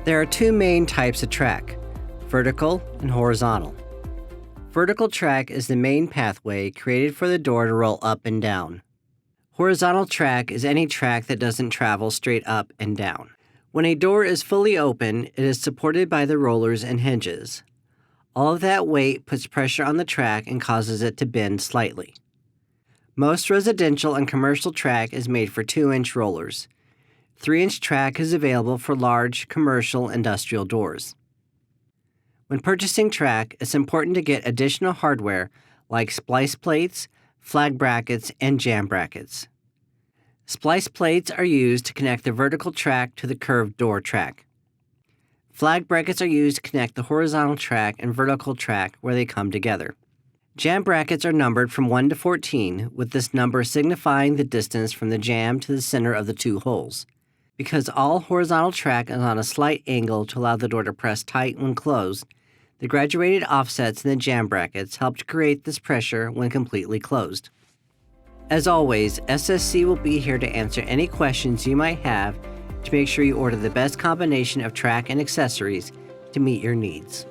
There are two main types of track, vertical and horizontal. Vertical track is the main pathway created for the door to roll up and down. Horizontal track is any track that doesn't travel straight up and down. When a door is fully open, it is supported by the rollers and hinges. All of that weight puts pressure on the track and causes it to bend slightly. Most residential and commercial track is made for 2-inch rollers. 3-inch track is available for large, commercial, industrial doors. When purchasing track, it's important to get additional hardware like splice plates, flag brackets, and jamb brackets. Splice plates are used to connect the vertical track to the curved door track. Flag brackets are used to connect the horizontal track and vertical track where they come together. Jamb brackets are numbered from 1 to 14, with this number signifying the distance from the jamb to the center of the two holes. Because all horizontal track is on a slight angle to allow the door to press tight when closed, the graduated offsets in the jamb brackets help to create this pressure when completely closed. As always, SSC will be here to answer any questions you might have to make sure you order the best combination of track and accessories to meet your needs.